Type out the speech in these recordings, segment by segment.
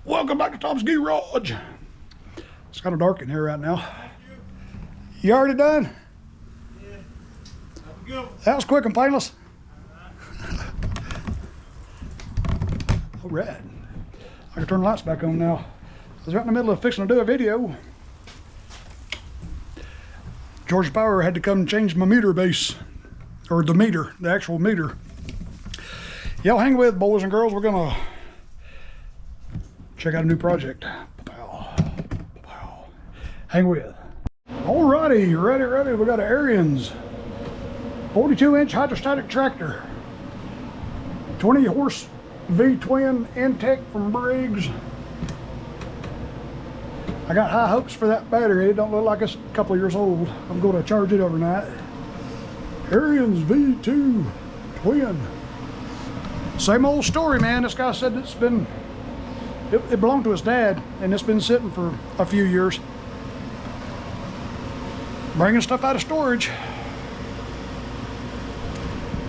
Welcome back to Tom's Garage. It's kind of dark in here right now. You already done? Yeah. Have a go. That was quick and painless. All right. I can turn the lights back on now. I was right in the middle of fixing to do a video. Georgia Power had to come and change my meter base, or the meter, the actual meter. Y'all hang with, boys and girls. We're gonna check out a new project. Hang with. Alrighty, ready. We got an Ariens 42-inch hydrostatic tractor, 20 horse VTwin intake from Briggs. I got high hopes for that battery. It don't look like it's a couple of years old. I'm going to charge it overnight. Ariens VTwin. Same old story, man. This guy said it belonged to his dad, and it's been sitting for a few years. Bringing stuff out of storage.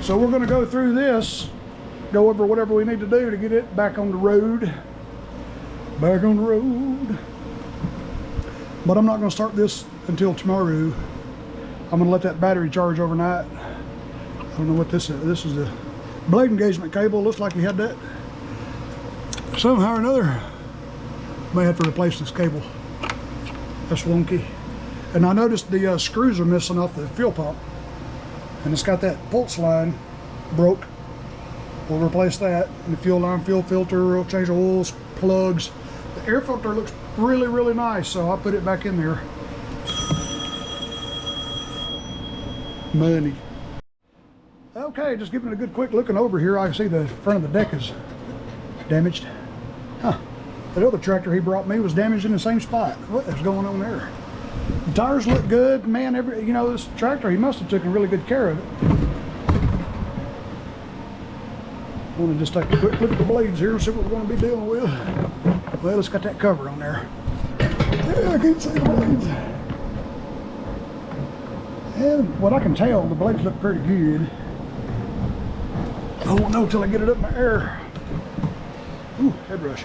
So we're going to go through this, go over whatever we need to do to get it back on the road. Back on the road. But I'm not going to start this until tomorrow. I'm going to let that battery charge overnight. I don't know what this is. This is the blade engagement cable. Looks like we had that somehow or another. May have to replace this cable. That's wonky. And I noticed the screws are missing off the fuel pump. And it's got that pulse line broke. We'll replace that. And the fuel line, fuel filter, we'll change the oils, plugs. The air filter looks really nice, so I'll put it back in there. Money. Okay, just giving it a good quick looking over here. I can see the front of the deck is damaged. Huh. The other tractor he brought me was damaged in the same spot. What is going on there? The tires look good, man. This tractor, he must have taken really good care of it. I want to just take a quick look at the blades here and see what we're going to be dealing with. Well, it's got that cover on there. Yeah, I can't see the blades. And what I can tell, the blades look pretty good. I won't know till I get it up in the air. Ooh, head rush.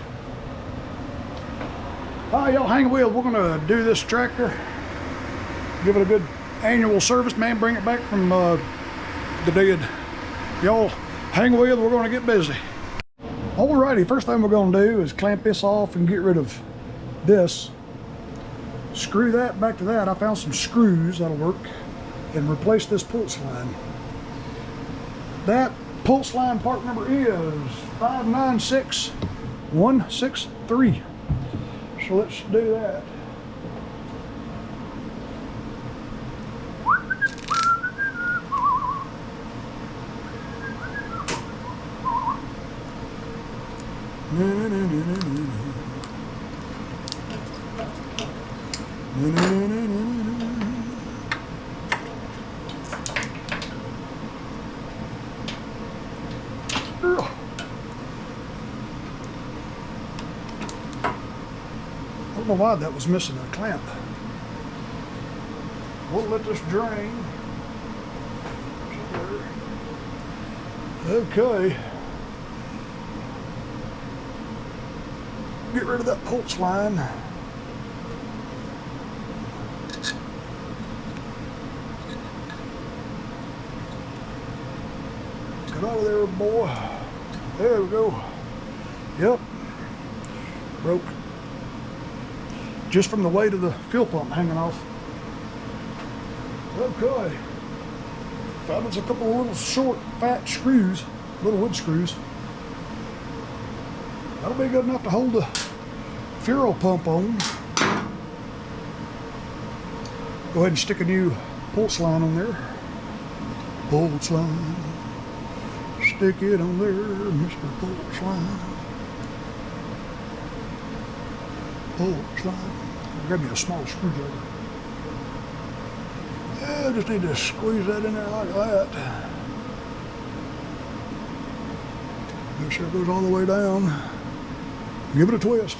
All right, y'all hang with. We're gonna do this tractor, give it a good annual service, man. Bring it back from the dead. Y'all hang with. We're gonna get busy. Alrighty, first thing we're gonna do is clamp this off and get rid of this. Screw that back to that. I found some screws that'll work, and replace this pulse line. That pulse line part number is 596163. So let's do that. I don't know why that was missing a clamp. We'll let this drain. Okay. Get rid of that pulse line. Get out of there, boy. There we go. Yep. Broke. Just from the weight of the fuel pump hanging off. Okay. Found us a couple of little short, fat screws, little wood screws. That'll be good enough to hold the fuel pump on. Go ahead and stick a new pulse line on there. Pulse line. Stick it on there, Mr. Pulse line. Pulse line. Grab me a small screwdriver. Yeah, I just need to squeeze that in there like that. Make sure it goes all the way down. Give it a twist.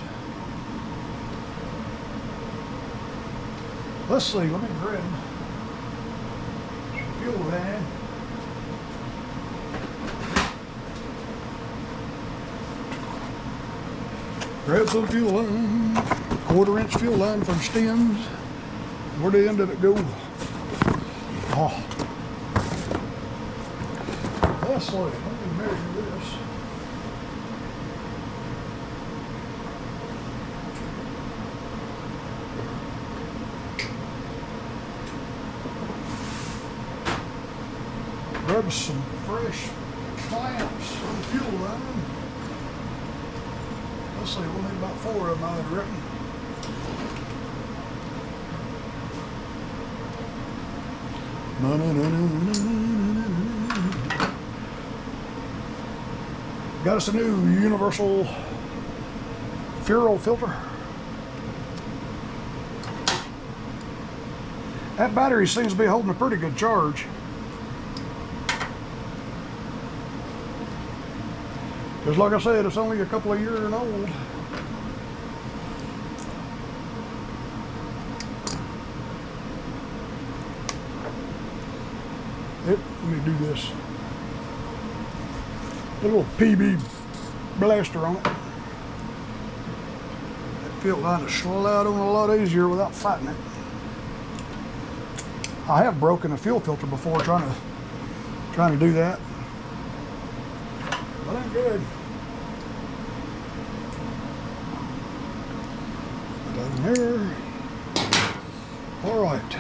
Let's see, let me grab some fuel van. Grab some fuel line, 1/4-inch fuel line from stems. Where the end of it go? Oh. That's like, let me measure this. Grab some fresh clamps on the fuel line. Let's see, we'll need about 4 of them, I reckon. Got us a new universal fuel filter. That battery seems to be holding a pretty good charge. Because like I said, it's only a couple of years old. Let me do this. A little PB blaster on it. That fuel line to slide on a lot easier without fighting it. I have broken a fuel filter before trying to do that. That ain't good. Put that in there. All right.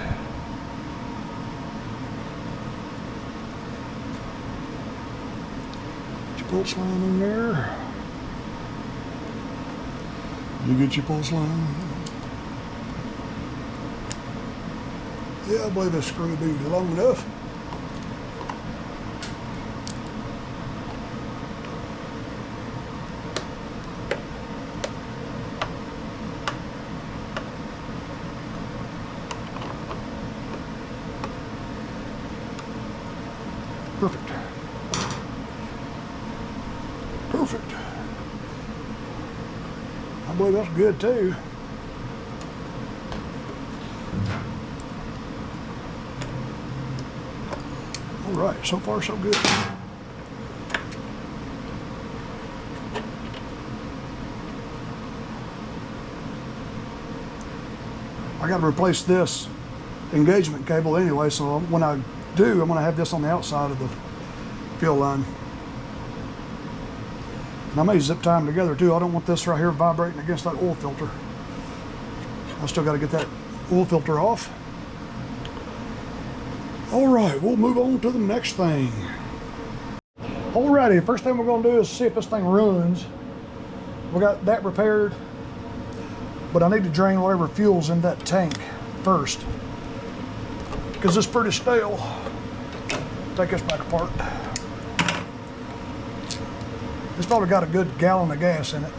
Get your pulse line in there. You get your pulse line. Yeah, I believe this screw will be long enough. Perfect. Perfect. I believe that's good too. All right, so far so good. I got to replace this engagement cable anyway, so when I do, I'm going to have this on the outside of the fuel line. And I may zip tie them together too. I don't want this right here vibrating against that oil filter. I still got to get that oil filter off. All right, we'll move on to the next thing. Alrighty, first thing we're going to do is see if this thing runs. We got that repaired, but I need to drain whatever fuel's in that tank first, because it's pretty stale. Take this back apart. It's probably got a good gallon of gas in it.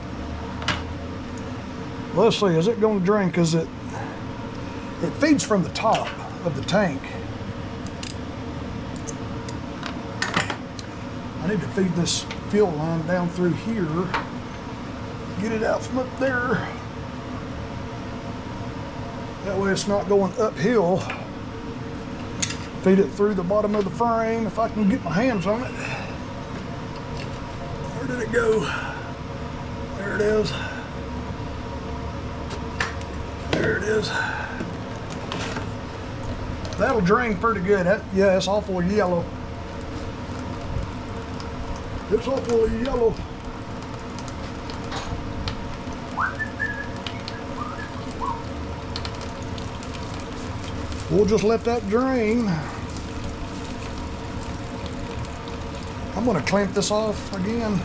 Let's see, is it going to drain? Because it feeds from the top of the tank. I need to feed this fuel line down through here, get it out from up there. That way it's not going uphill. Feed it through the bottom of the frame if I can get my hands on it. Where did it go? There it is. There it is. That'll drain pretty good. Yeah, it's awful yellow. It's awful yellow. We'll just let that drain. I'm going to clamp this off again.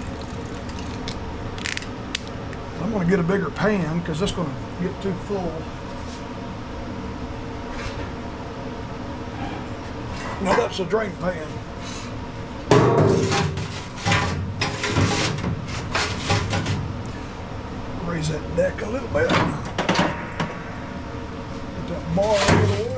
I'm going to get a bigger pan because it's going to get too full. Now that's a drain pan. Raise that deck a little bit. Get that bar out of the way.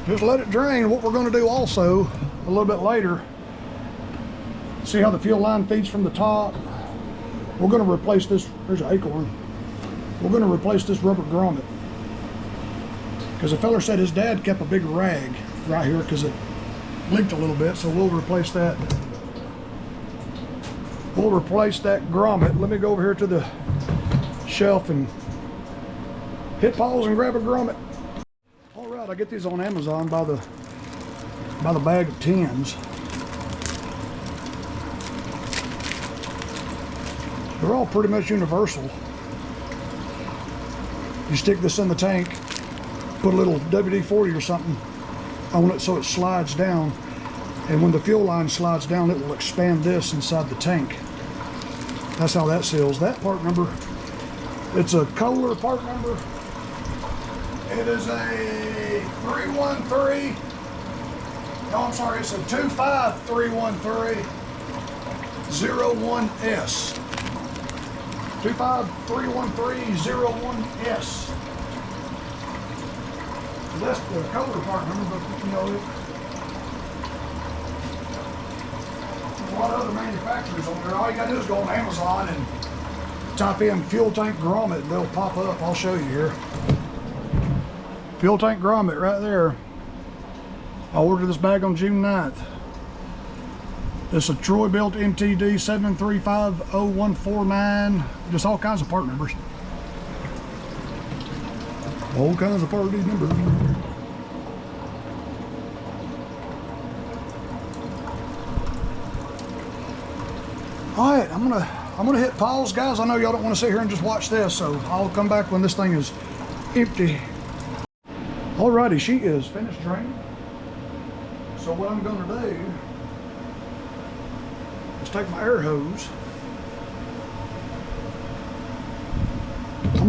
Just let it drain. What we're going to do also a little bit later, see how the fuel line feeds from the top. We're going to replace this. There's an acorn. We're going to replace this rubber grommet because the feller said his dad kept a big rag right here because it leaked a little bit, so we'll replace that. We'll replace that grommet. Let me go over here to the shelf and hit pause and grab a grommet. All right, I get these on Amazon by the bag of tins. They're all pretty much universal. You stick this in the tank, put a little WD-40 or something on it so it slides down, and when the fuel line slides down, it will expand this inside the tank. That's how that seals. That part number, it's a Kohler part number. It is a 313. No, I'm sorry, it's a 25313-01S. 25313-01S. That's the Kohler part number, but you know, there's a lot of other manufacturers on there. All you gotta do is go on Amazon and type in fuel tank grommet and they'll pop up. I'll show you here. Fuel tank grommet right there. I ordered this bag on June 9th. It's a Troy built MTD 7350149. Just all kinds of part numbers. All kinds of part numbers. All right, I'm gonna hit pause, guys. I know y'all don't want to sit here and just watch this, so I'll come back when this thing is empty. Alrighty, she is finished draining. So what I'm gonna do is take my air hose. I'm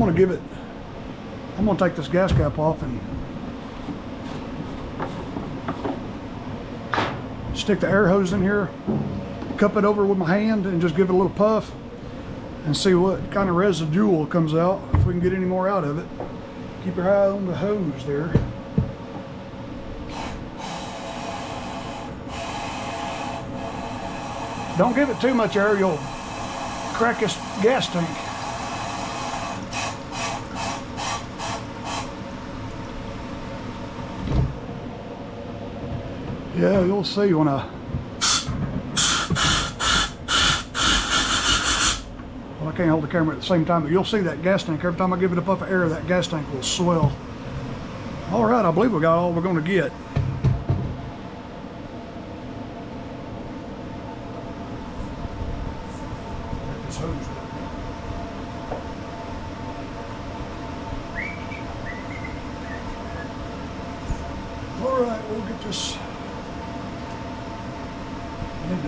gonna take this gas cap off and stick the air hose in here, cup it over with my hand and just give it a little puff and see what kind of residual comes out, if we can get any more out of it. Keep your eye on the hose there. Don't give it too much air, you'll crack this gas tank. Yeah, you'll see when I can't hold the camera at the same time, but you'll see that gas tank. Every time I give it a puff of air, that gas tank will swell. All right, I believe we got all we're going to get. This hose. All right, we'll get this. I need to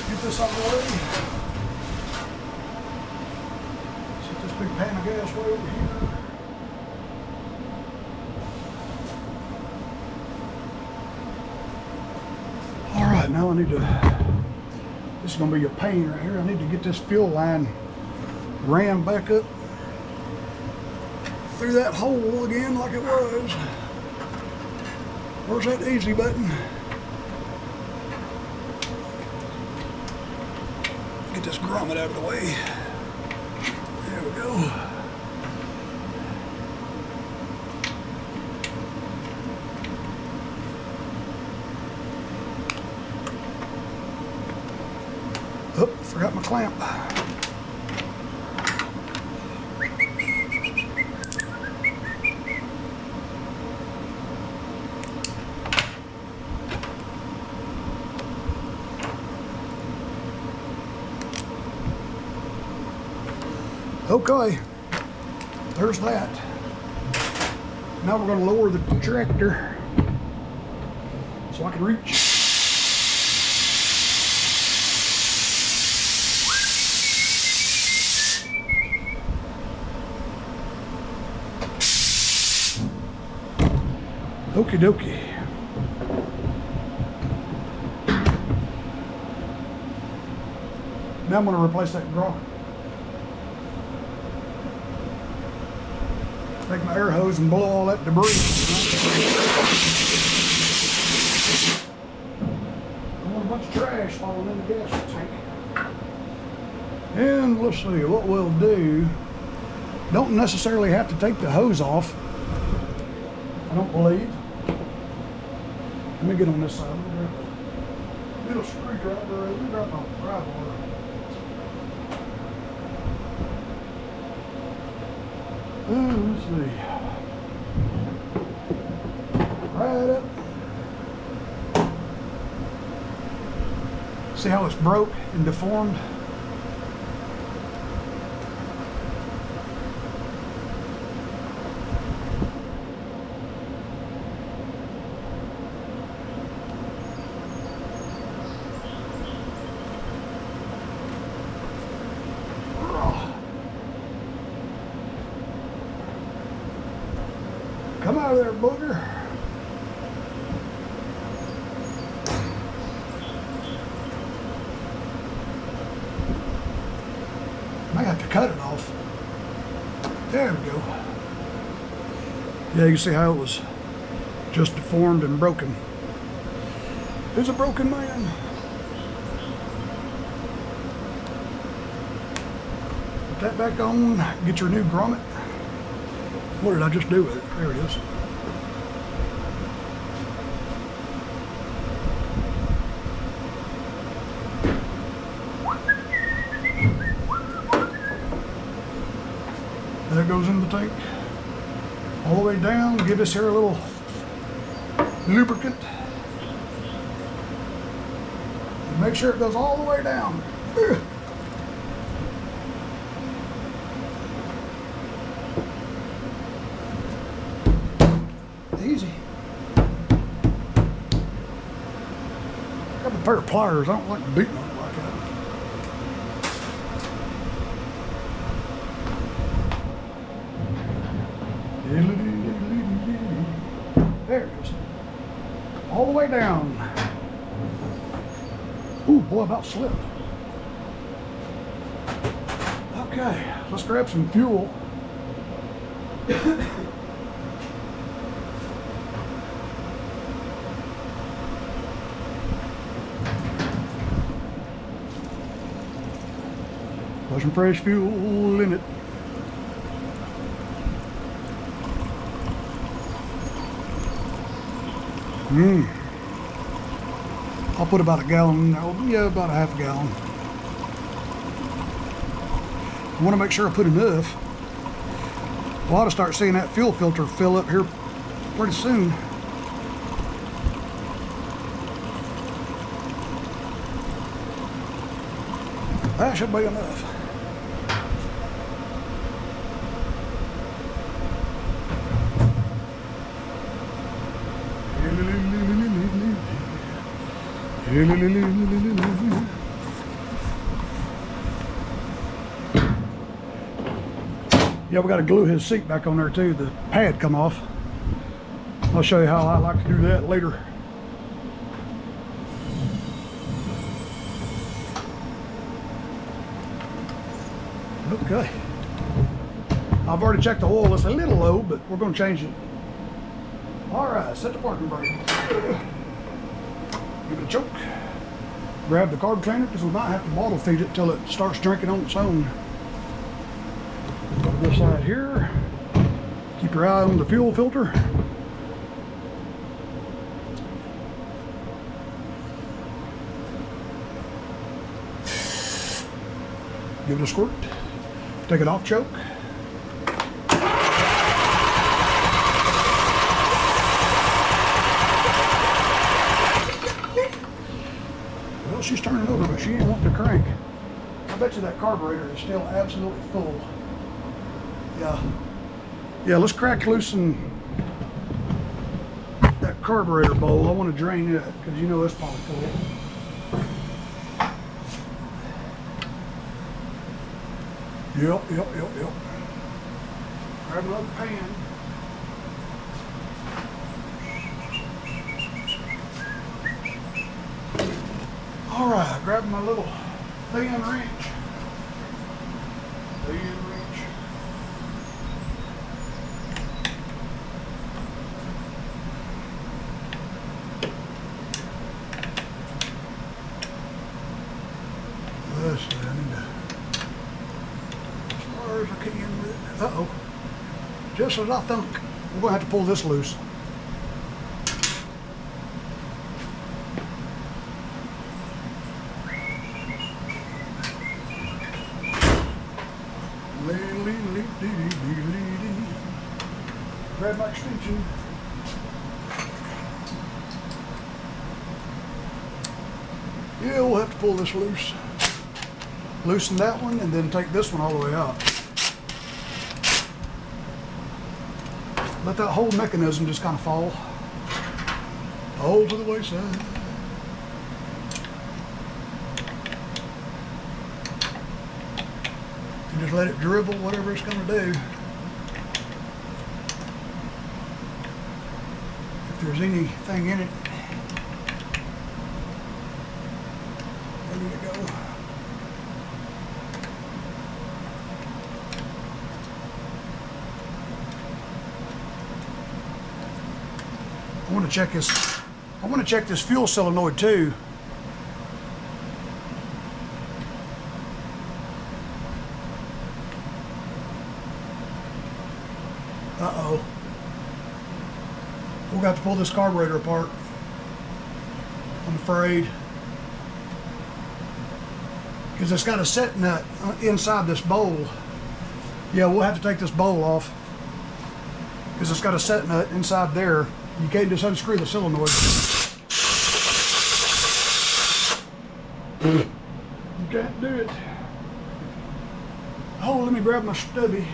get this out of the way. Set this big pan of gas way over here. All right, now I need to, this is gonna be a pain right here. I need to get this fuel line ran back up through that hole again like it was. Where's that easy button? Get this grommet out of the way. There we go. Oh, forgot my clamp. Okay, there's that. Now we're going to lower the tractor so I can reach. Okie dokie. Now I'm going to replace that grommet. Take my air hose and blow all that debris. I want a bunch of trash falling in the gas tank. And let's see what we'll do. Don't necessarily have to take the hose off, I don't believe. Let me get on this side. Let me grab a little screwdriver. Let me grab my pry bar. Let's see. Right up. See how it's broke and deformed? Come out of there, booger. I have to cut it off. There we go. Yeah, you can see how it was just deformed and broken. He's a broken man. Put that back on, get your new grommet. What did I just do with it? There it is. There it goes in the tank. All the way down, give this here a little lubricant. And make sure it goes all the way down. Easy. Got a pair of pliers. I don't like beating on it like that. There it is. All the way down. Ooh, boy, about slipped. Okay, let's grab some fuel. Put some fresh fuel in it. I'll put about a gallon, yeah, about a half a gallon. I want to make sure I put enough. Well, I ought to start seeing that fuel filter fill up here pretty soon. That should be enough. Yeah, we got to glue his seat back on there too. The pad come off. I'll show you how I like to do that later. Okay. I've already checked the oil. It's a little low, but we're going to change it. All right, set the parking brake. Give it a choke. Grab the carb cleaner because we might have to bottle feed it till it starts drinking on its own. Go to this side here. Keep your eye on the fuel filter. Give it a squirt. Take it off choke. Well, she's turning over, but she ain't wanting to crank. I bet you that carburetor is still absolutely full. Yeah, let's crack loose that carburetor bowl. I want to drain it because you know it's probably full. Yep. Grab another pan. All right, grab my little thin wrench. Let's see, I need to, as far as I can with it. Uh-oh. Just as I think. We're going to have to pull this loose. grab my extension. Yeah, we'll have to pull this loose. Loosen that one and then take this one all the way out. Let that whole mechanism just kind of fall. All to the wayside. And just let it dribble whatever it's going to do. If there's anything in it, ready to go. I want to check this fuel solenoid too. Uh-oh. We'll have to pull this carburetor apart, I'm afraid. Because it's got a set nut inside this bowl. Yeah, we'll have to take this bowl off. Because it's got a set nut inside there. You can't just unscrew the solenoid. You can't do it. Oh, let me grab my stubby.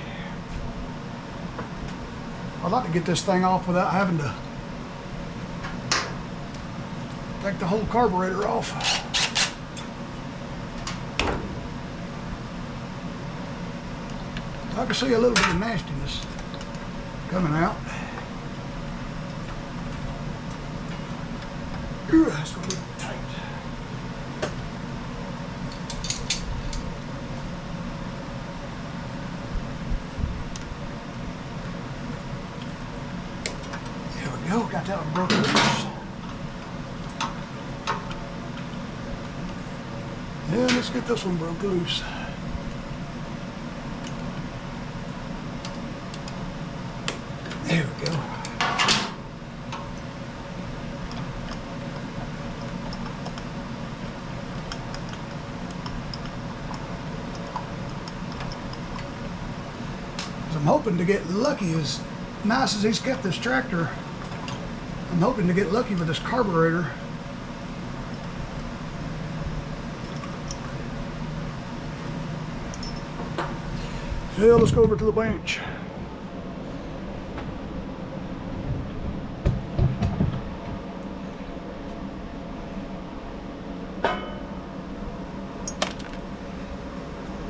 I'd like to get this thing off without having to take the whole carburetor off. I can see a little bit of nastiness coming out. Ooh, that's going to be tight. There we go, got that one broken loose. Yeah, let's get this one broke loose. There we go. I'm hoping to get lucky. As nice as he's kept this tractor, I'm hoping to get lucky with this carburetor. Yeah, let's go over to the bench.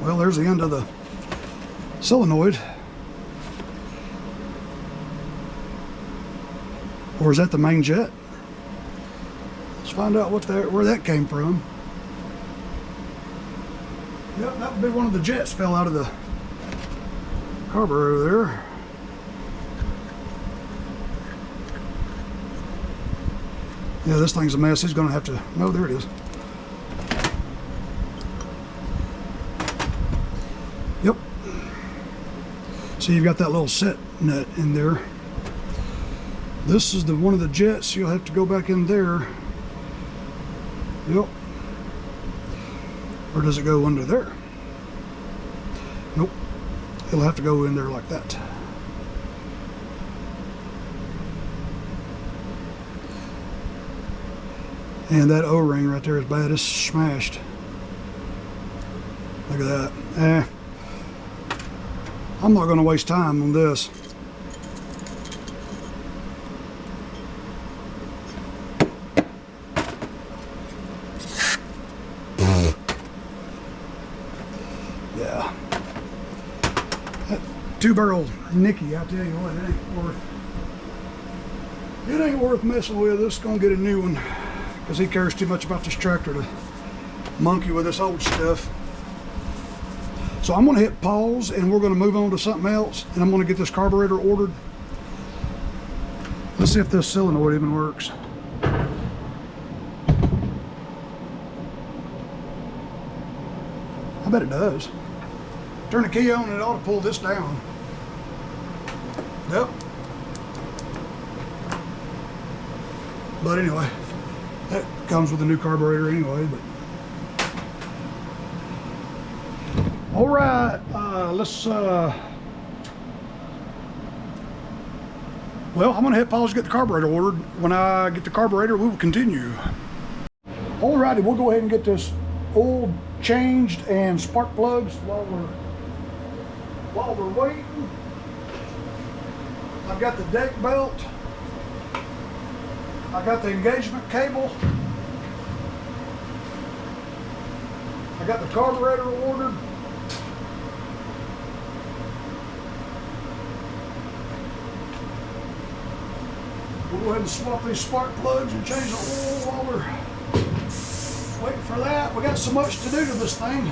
Well, there's the end of the solenoid. Or is that the main jet? Let's find out where that came from. Yep, that would be one of the jets fell out of the carburetor there. Yeah, this thing's a mess. He's going to have to... No, there it is. Yep. See, you've got that little set nut in there. This is one of the jets. You'll have to go back in there. Yep. Or does it go under there? Nope. It'll have to go in there like that. And that O-ring right there is bad. It's smashed. Look at that. I'm not going to waste time on this. Yeah. That 2-barrel Nicky, I tell you what, it ain't worth messing with. This is going to get a new one because he cares too much about this tractor to monkey with this old stuff. So I'm going to hit pause and we're going to move on to something else, and I'm going to get this carburetor ordered. Let's see if this solenoid even works. I bet it does. Turn the key on and it ought to pull this down. Yep. But anyway, that comes with a new carburetor anyway. But all right, let's Well, I'm gonna hit pause to get the carburetor ordered. When I get the carburetor, we will continue. Alrighty, we'll go ahead and get this oil changed and spark plugs while we're waiting. I've got the deck belt. I got the engagement cable. I got the carburetor ordered. We'll go ahead and swap these spark plugs and change the oil while we're waiting for that. We got so much to do to this thing.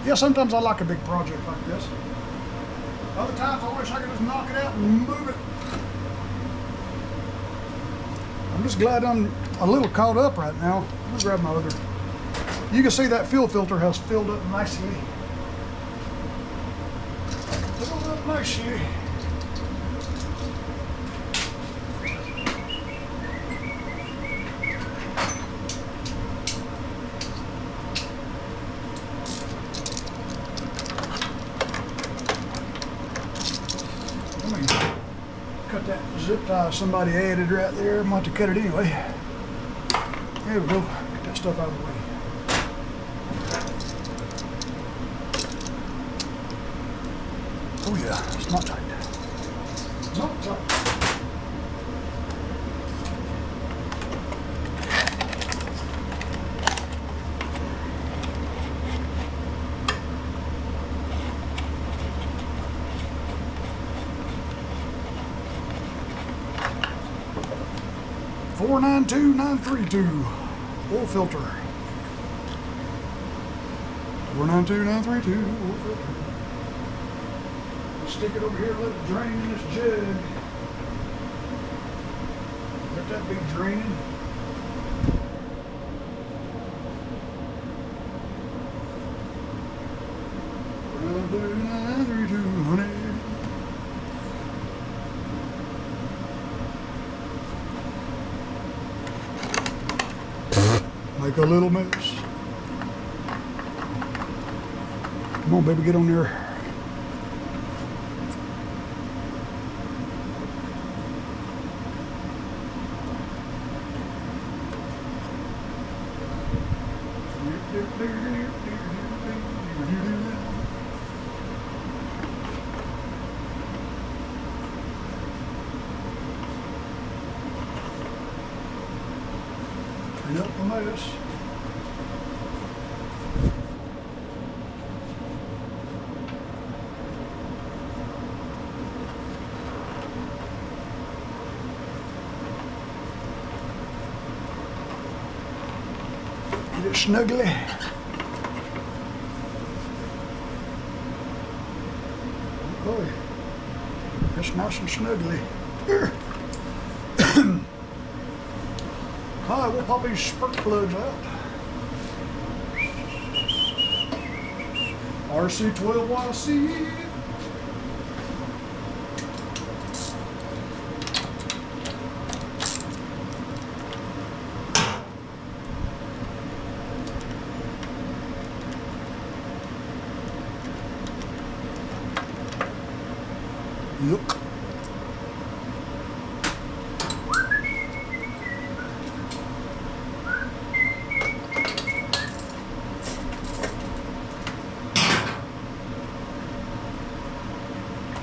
Yeah, sometimes I like a big project like this. Other times I wish I could just knock it out and move it. I'm just glad I'm a little caught up right now. Let me grab my other. You can see that fuel filter has filled up nicely. Filled up nicely. Let me cut that zip tie somebody added right there. I'm going to have to cut it anyway. There we go. Get that stuff out of the way. Oh yeah, it's not tight. Not tight. $492,932 oil filter. 492,932 oil filter. Stick it over here, let it drain in this jug. Let that be draining. Make a little mess. Come on, baby, get on there. Clean up the mess. Get it snugly. Boy, it's nice and snuggly. Here. All right, we'll pop these spark plugs out. RC12YC. Look.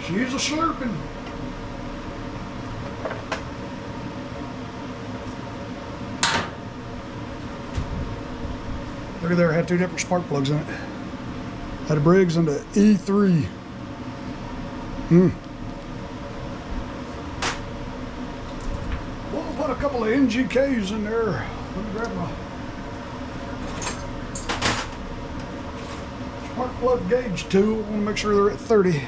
She's a slurping. Look at there, it had two different spark plugs in it. Had a Briggs and a E3. We'll put a couple of NGKs in there. Let me grab my spark plug gauge tool. I want to make sure they're at 30.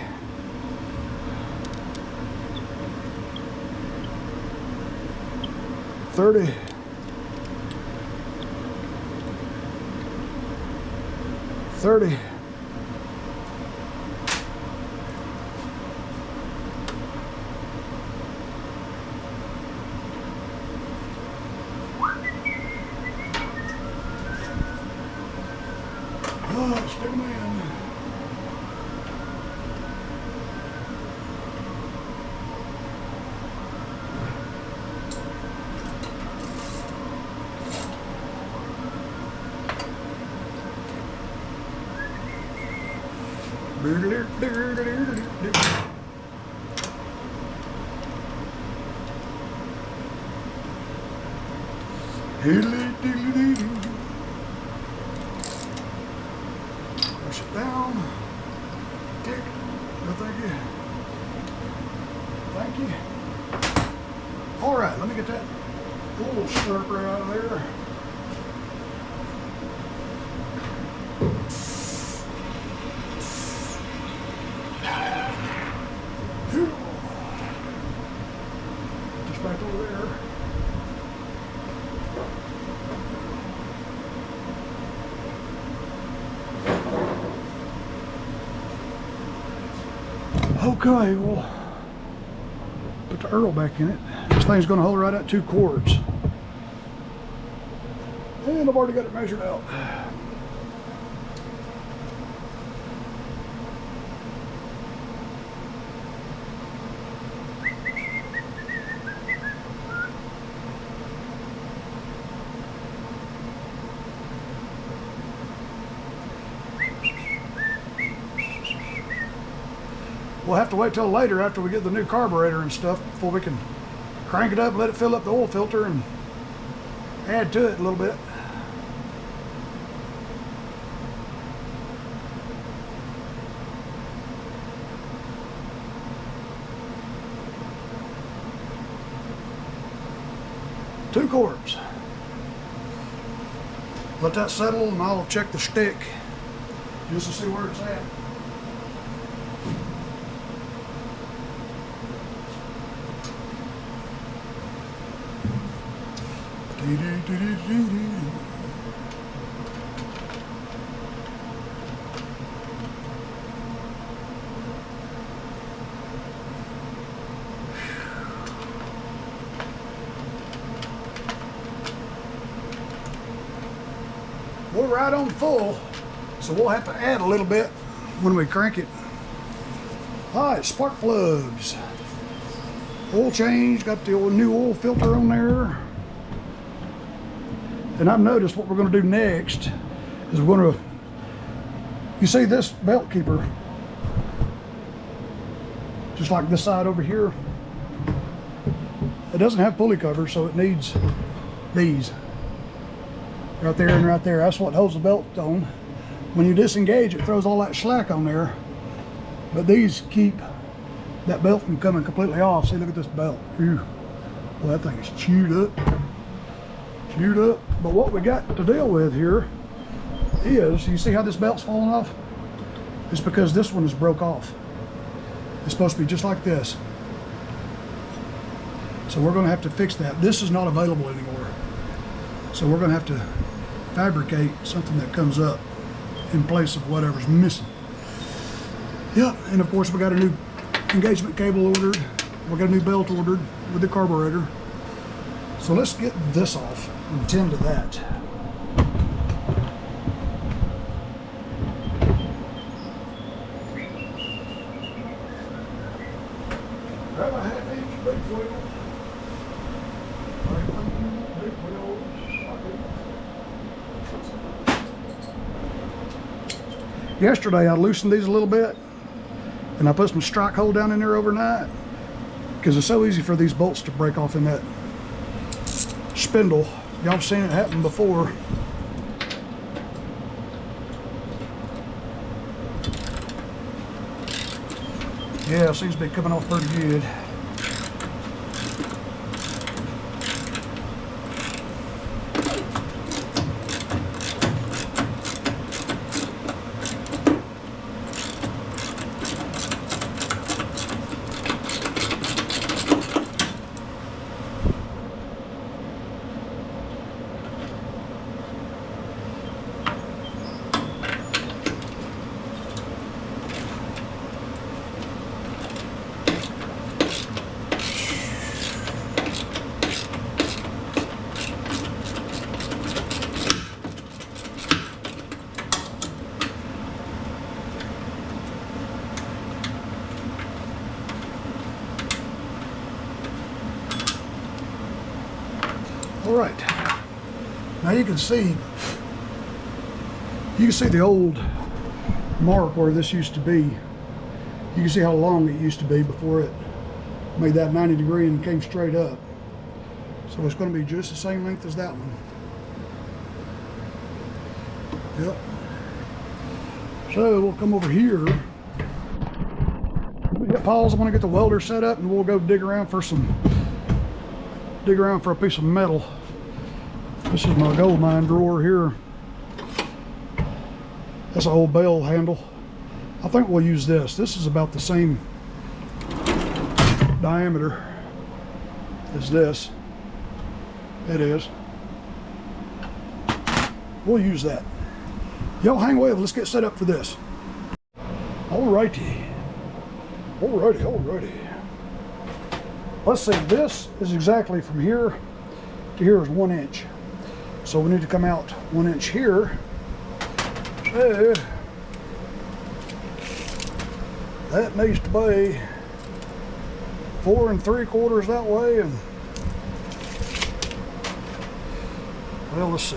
$30. $30. Push it down. Click. No, thank you. Thank you. All right, let me get that little stirper out of there. Just back over there. Okay, we'll put the Earl back in it. This thing's going to hold right at 2 quarts. And I've already got it measured out. We'll have to wait till later after we get the new carburetor and stuff before we can crank it up, let it fill up the oil filter, and add to it a little bit. Two quarts. Let that settle and I'll check the stick just to see where it's at. We're right on full, so we'll have to add a little bit when we crank it. All right, spark plugs. Oil change, got the new oil filter on there. And I've noticed what we're going to do next is we're going to, you see this belt keeper, just like this side over here, it doesn't have pulley covers, so it needs these right there and right there. That's what holds the belt on. When you disengage, it throws all that slack on there, but these keep that belt from coming completely off. See, look at this belt. Ew. Well, that thing is chewed up. But what we got to deal with here is, you see how this belt's falling off? It's because this one is broke off. It's supposed to be just like this. So we're going to have to fix that. This is not available anymore. So we're going to have to fabricate something that comes up in place of whatever's missing. Yeah, and of course we got a new engagement cable ordered. We got a new belt ordered with the carburetor. So let's get this off and tend to that. Grab a 1/2-inch big wheel. Big wheel. Yesterday I loosened these a little bit and I put some strike hole down in there overnight because it's so easy for these bolts to break off in that spindle. Y'all have seen it happen before. Yeah, it seems to be coming off pretty good. All right, now you can see the old mark where this used to be. You can see how long it used to be before it made that 90 degree and came straight up. So it's going to be just the same length as that one. Yep. So we'll come over here. Paul's going to get the welder set up, and we'll go dig around for a piece of metal. This is my gold mine drawer here. That's an old bell handle. I think we'll use this. This is about the same diameter as this. It is. We'll use that. Y'all hang with, let's get set up for this. Alrighty. Alrighty. Let's see, this is exactly from here to here is 1 inch. So we need to come out 1 inch here. So that needs to be 4 3/4 that way, and well, let's see.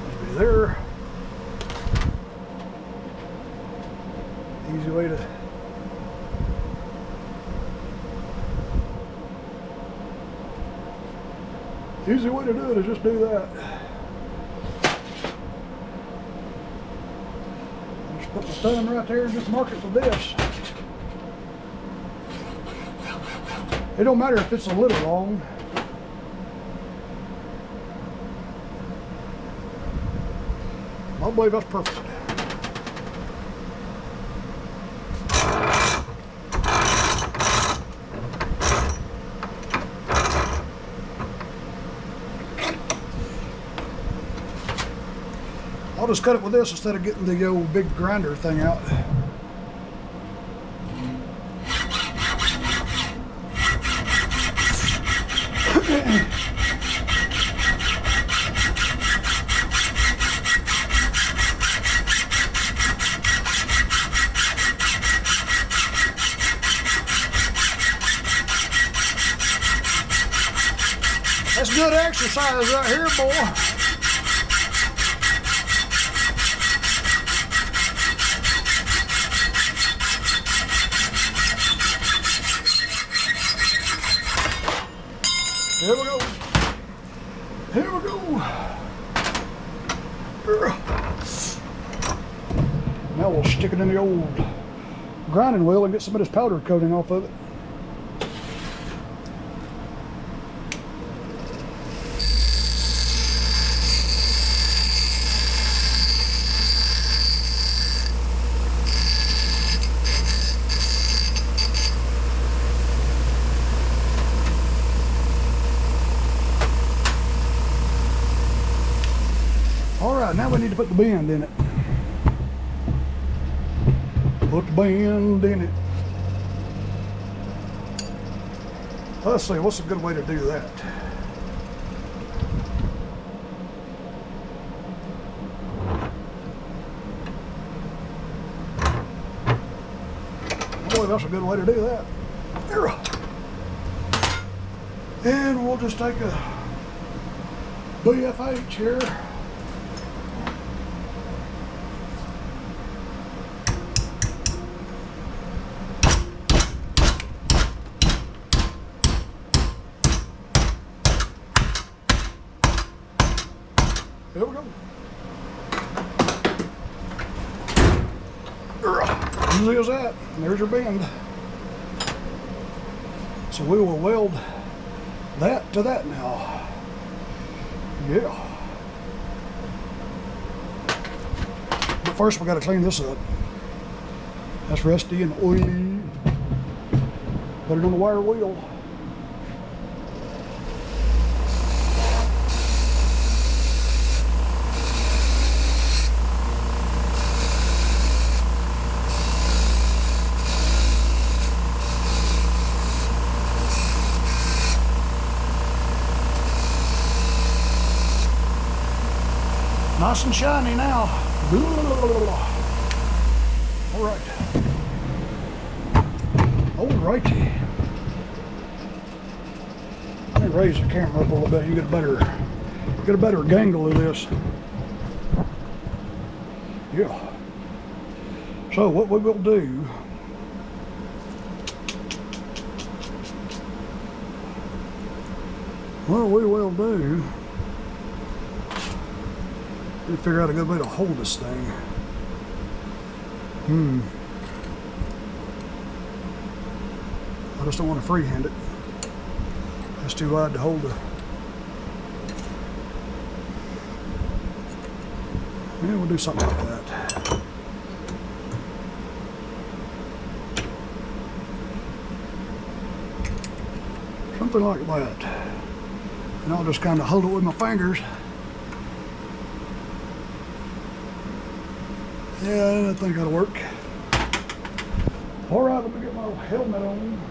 Let's be there. Easy way to do it is just do that. Just put my thumb right there and just mark it with this. It don't matter if it's a little long. I believe that's perfect. I'll just cut it with this instead of getting the old big grinder thing out. That's good exercise right here, boy. Here we go. Here we go. Now we'll stick it in the old grinding wheel and get some of this powder coating off of it. Alright, now we need to put the bend in it. Put the bend in it. Let's see, what's a good way to do that? Boy, that's a good way to do that. There. And we'll just take a BFH here. There we go. Easy as that. And there's your bend. So we will weld that to that now. Yeah. But first we got to clean this up. That's rusty and oily. Put it on the wire wheel. Nice and shiny now. All right. Alrighty. Let me raise the camera up a little bit. You get a better angle of this. Yeah. So what we will do, we figure out a good way to hold this thing. I just don't want to freehand it. That's too wide to hold the. Yeah, we'll do something like that. Something like that. And I'll just kind of hold it with my fingers. Yeah, I think that'll work. All right, let me get my helmet on.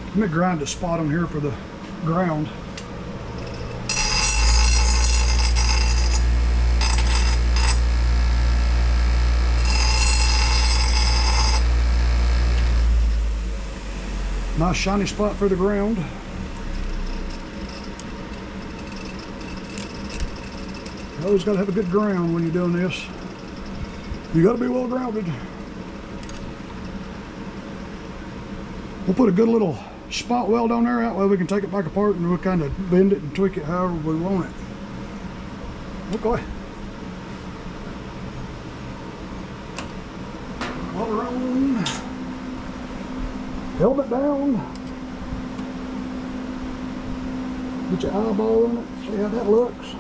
Let me grind a spot on here for the ground. Nice shiny spot for the ground. You always got to have a good ground when you're doing this. You got to be well grounded. We'll put a good little spot weld on there, that way we can take it back apart and we'll kind of bend it and tweak it however we want it. Okay. Welder on. Helmet down. Get your eyeball on it, see how that looks.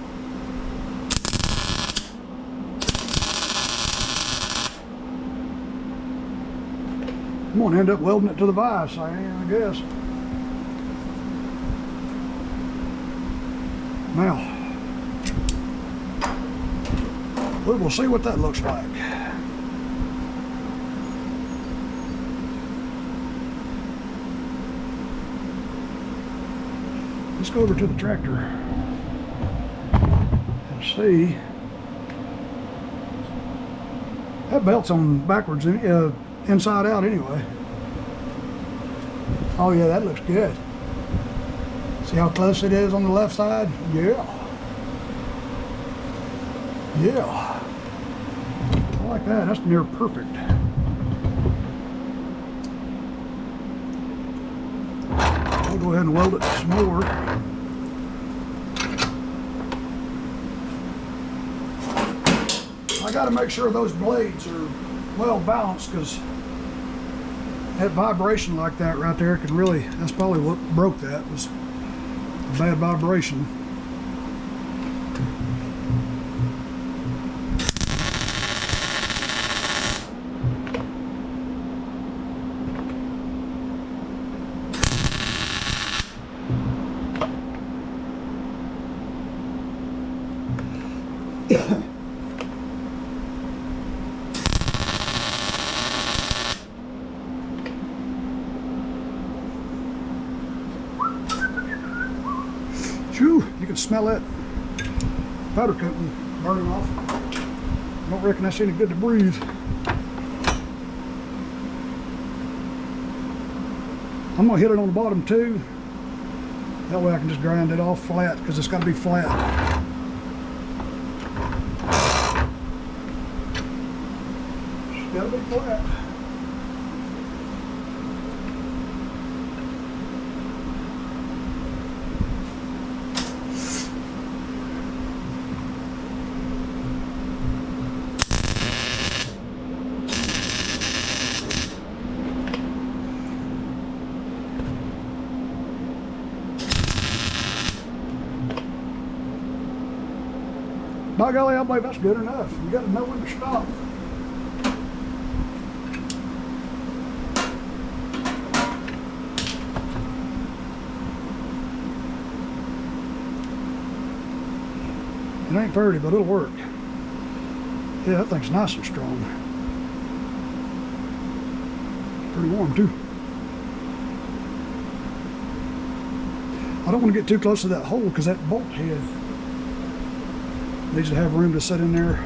I'm gonna end up welding it to the vise, I guess. Now, we will see what that looks like. Let's go over to the tractor and see. That belt's on backwards, inside out anyway. Oh yeah, that looks good. See how close it is on the left side? Yeah. Yeah. I like that. That's near perfect. I'll go ahead and weld it some more. I got to make sure those blades are well balanced, because that vibration like that right there can really, that's probably what broke that, was a bad vibration. Phew, you can smell that powder coating burning off. I don't reckon that's any good to breathe. I'm gonna hit it on the bottom too. That way I can just grind it off flat, because it's got to be flat. It's got to be flat. By golly, I believe that's good enough. You got to know when to stop. It ain't pretty, but it'll work. Yeah, that thing's nice and strong. Pretty warm too. I don't want to get too close to that hole, because that bolt head needs to have room to sit in there.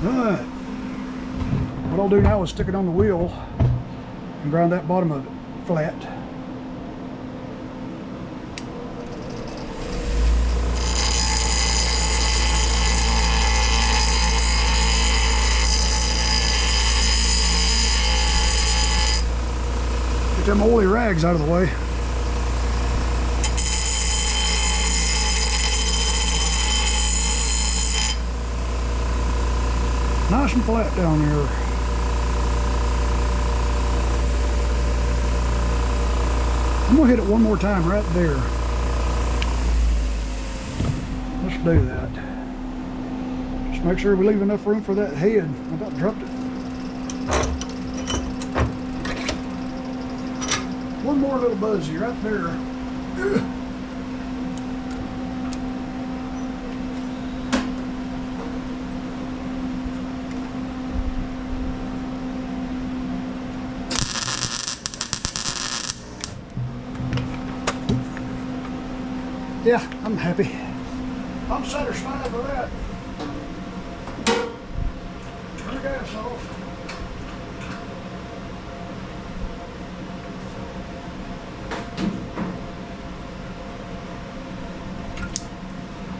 Alright. What I'll do now is stick it on the wheel and grind that bottom of it flat. Get them oily rags out of the way. Nice and flat down here. I'm gonna hit it one more time right there. Let's do that. Just make sure we leave enough room for that head. I about dropped it. One more little buzzy right there. Yeah, I'm happy. I'm satisfied with that. Turn the gas off.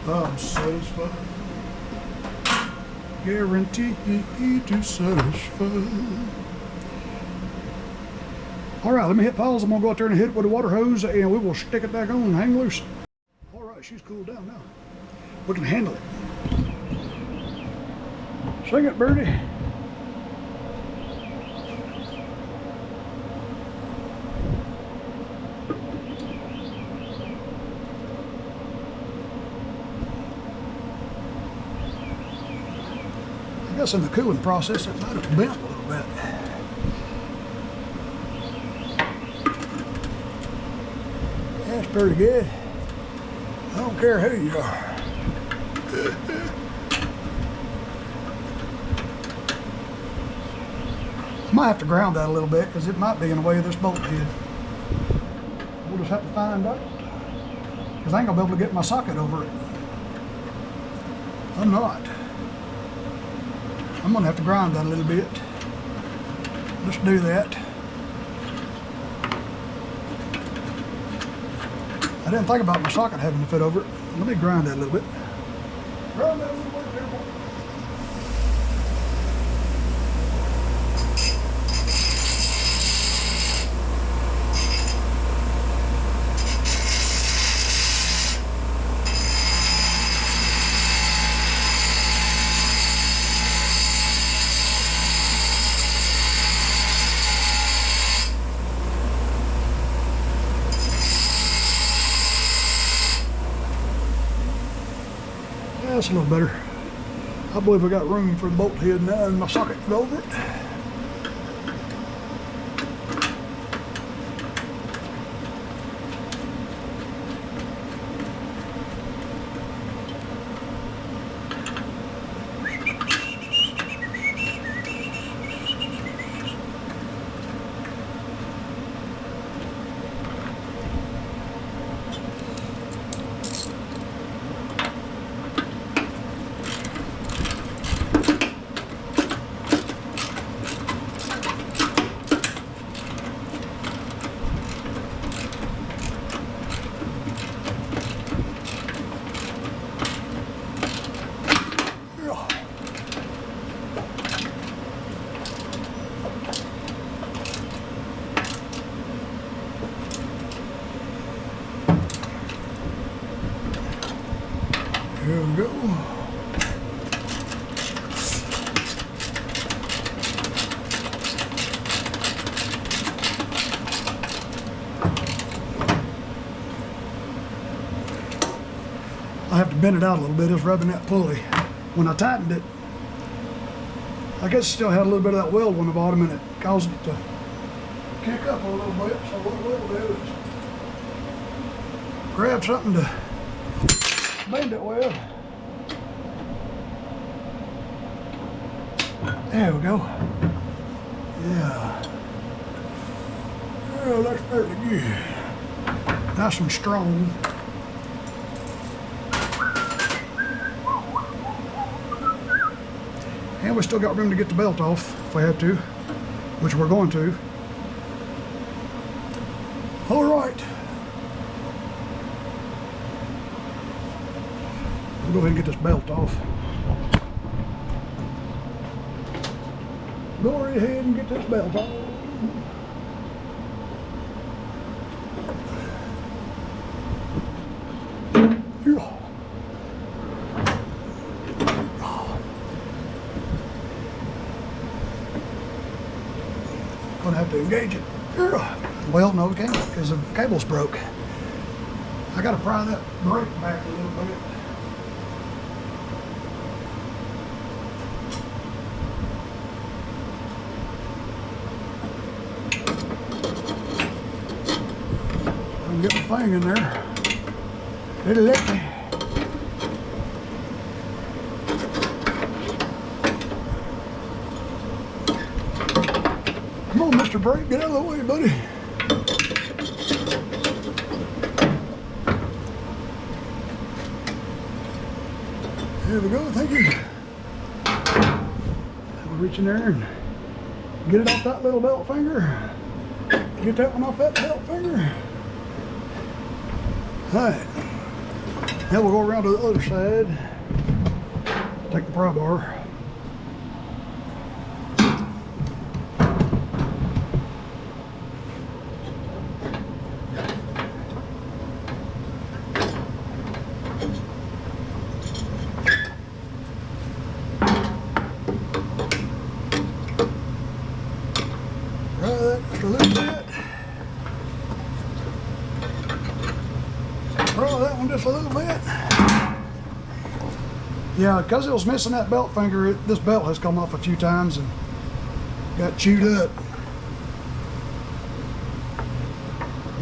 I'm satisfied. Guaranteed to satisfy. All right, let me hit pause. I'm gonna go out there and hit it with a water hose, and we will stick it back on and hang loose. All right, she's cooled down now. We can handle it. Sing it, birdie. I guess in the cooling process, it might have bent a little bit. That's pretty good. I don't care who you are. Might have to ground that a little bit because it might be in the way of this bolt head. We'll just have to find out. Because I ain't gonna be able to get my socket over it. I'm not. I'm gonna have to grind that a little bit. Let's do that. I didn't think about my socket having to fit over it. Let me grind that a little bit. Grind that a little bit, people. That's a little better. I believe I got room for the bolt head now and my socket fit over it. Here we go. I have to bend it out a little bit. It's rubbing that pulley. When I tightened it, I guess it still had a little bit of that weld on the bottom and it caused it to kick up a little bit. So what we'll do is grab something to bend it with. There we go. Yeah. Oh, that's fairly good. Nice and strong. And And we still got room to get the belt off if we have to, which we're going to. All right. We'll go ahead and get this belt off. Go right ahead and get this belt off. Gonna have to engage it. Well, no, we can't because the cable's broke. I gotta pry that brake back a little bit. I can get my thing in there. It'll let me. Come on, Mr. Brake, get out of the way, buddy. There we go, thank you. We'll reach in there and get it off that little belt finger. Get that one off that belt finger. All right. Now we'll go around to the other side. Take the pry bar. Just a little bit. Roll that one just a little bit. Yeah, because it was missing that belt finger, this belt has come off a few times and got chewed up.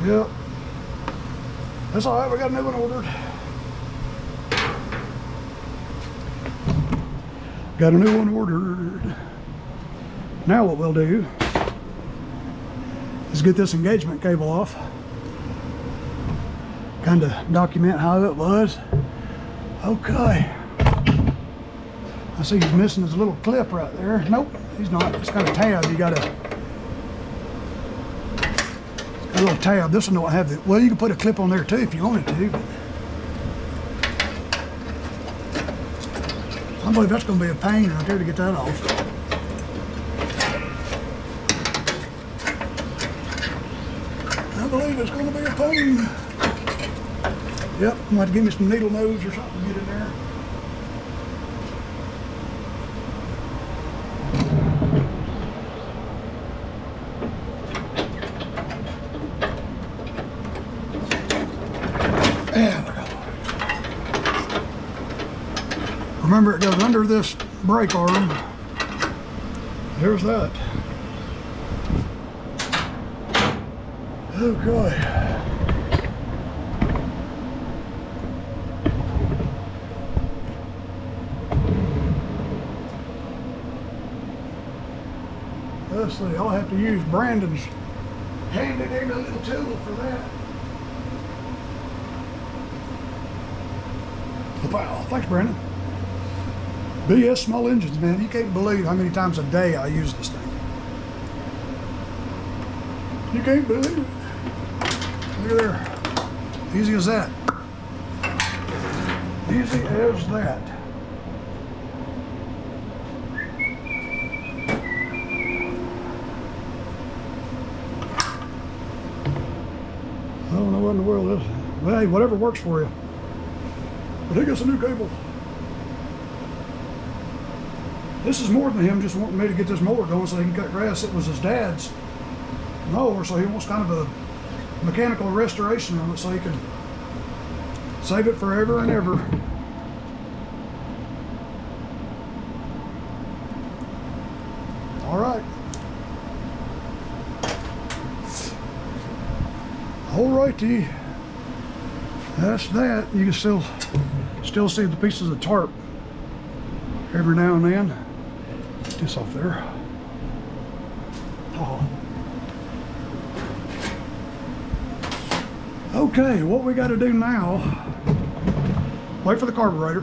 Yep. That's all right, we got a new one ordered. Got a new one ordered. Now what we'll do is get this engagement cable off. Kind of document how it was. Okay. I see he's missing his little clip right there. Nope, he's not. It's got a tab. You got a little tab. This one don't have the. Well, you can put a clip on there too if you wanted to. But I believe that's going to be a pain right there to get that off. I believe it's going to be a pain. Yep, I'm going to have to give me some needle nose or something to get in there. There we go. Remember, it goes under this brake arm. There's that. Okay. Let's see, I'll have to use Brandon's handy-dandy little tool for that. Wow, thanks, Brandon. BS small engines, man. You can't believe how many times a day I use this thing. You can't believe it. Look at there. Easy as that. Easy as that. I don't know what in the world is. Well, hey, whatever works for you. But he gets a new cable. This is more than him just wanting me to get this mower going so he can cut grass. It was his dad's mower, so he wants kind of a mechanical restoration on it so he can save it forever and ever. All right. All righty. That's that. You can still see the pieces of tarp every now and then. Get this off there. Oh. Okay, what we got to do now, wait for the carburetor,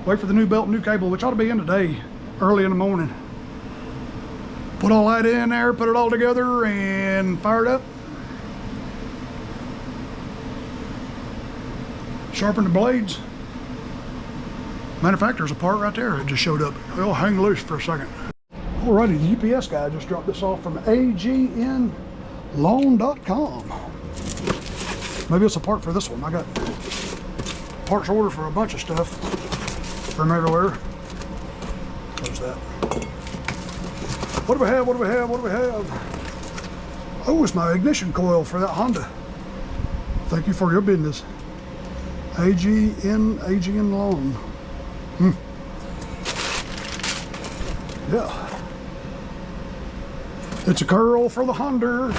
wait for the new belt, new cable, which ought to be in today. early in the morning. Put all that in there, put it all together, and fire it up. Sharpen the blades. Manufacturer's a part right there. It just showed up. It'll hang loose for a second. Alrighty, the UPS guy just dropped this off from AGNLawn.com. Maybe it's a part for this one. I got parts ordered for a bunch of stuff from everywhere. Close that. What do we have? What do we have? What do we have? Oh, it's my ignition coil for that Honda. Thank you for your business. AGN Lawn. Yeah. It's a curl for the Honda.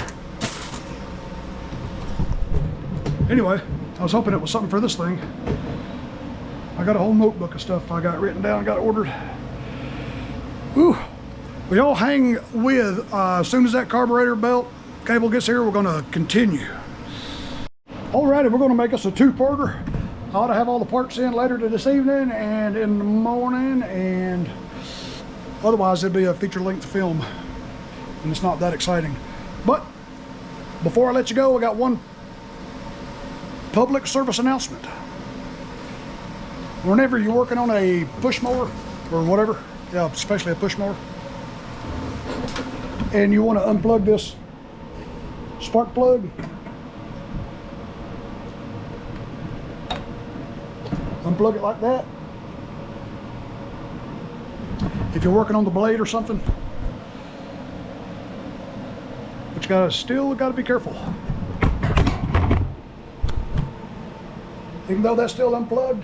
Anyway, I was hoping it was something for this thing. I got a whole notebook of stuff I got written down, got ordered. Whew. We all hang with, as soon as that carburetor belt cable gets here, we're gonna continue. Alrighty, we're gonna make us a two-parter. I ought to have all the parts in later this evening and in the morning, and otherwise it'll be a feature-length film, and it's not that exciting. But before I let you go, I got one public service announcement. Whenever you're working on a push mower or whatever, yeah, especially a push mower, and you want to unplug this spark plug, unplug it like that. If you're working on the blade or something, but you still gotta be careful. Even though that's still unplugged,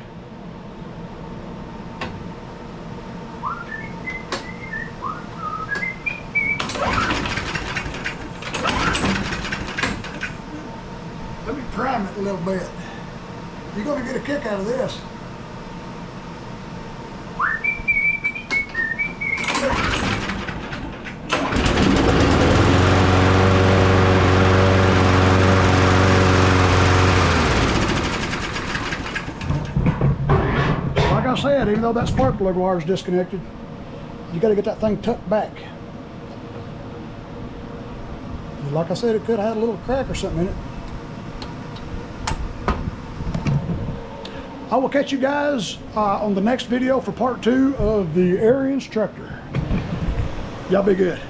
let me prime it a little bit. You're gonna get a kick out of this. Like I said, even though that spark plug wire is disconnected, you got to get that thing tucked back. Like I said, it could have had a little crack or something in it. I will catch you guys on the next video for part 2 of the Ariens tractor. Y'all be good.